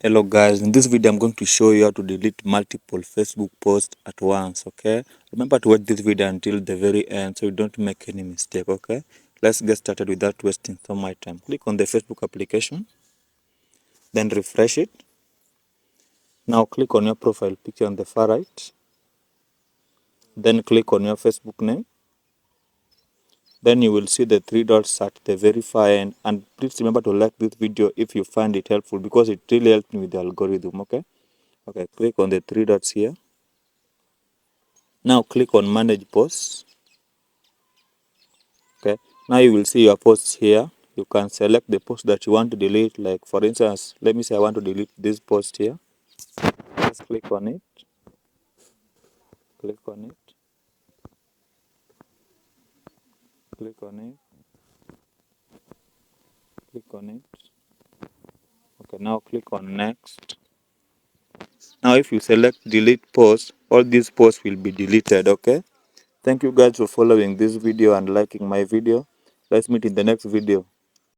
Hello guys, in this video I'm going to show you how to delete multiple Facebook posts at once. Okay, remember to watch this video until the very end so you don't make any mistake. Okay, let's get started without wasting so much time. Click on the Facebook application, then refresh it. Now click on your profile picture on the far right, then click on your Facebook name. Then you will see the three dots at the very far end, and please remember to like this video if you find it helpful because it really helps me with the algorithm. Okay, click on the three dots here. Now click on manage posts. Okay, now you will see your posts here. You can select the post that you want to delete. Like for instance, let me say I want to delete this post here. Just click on it, click on it, click on it, click on it. Okay, now click on next. Now if you select delete post, all these posts will be deleted. Okay, thank you guys for following this video and liking my video. Let's meet in the next video.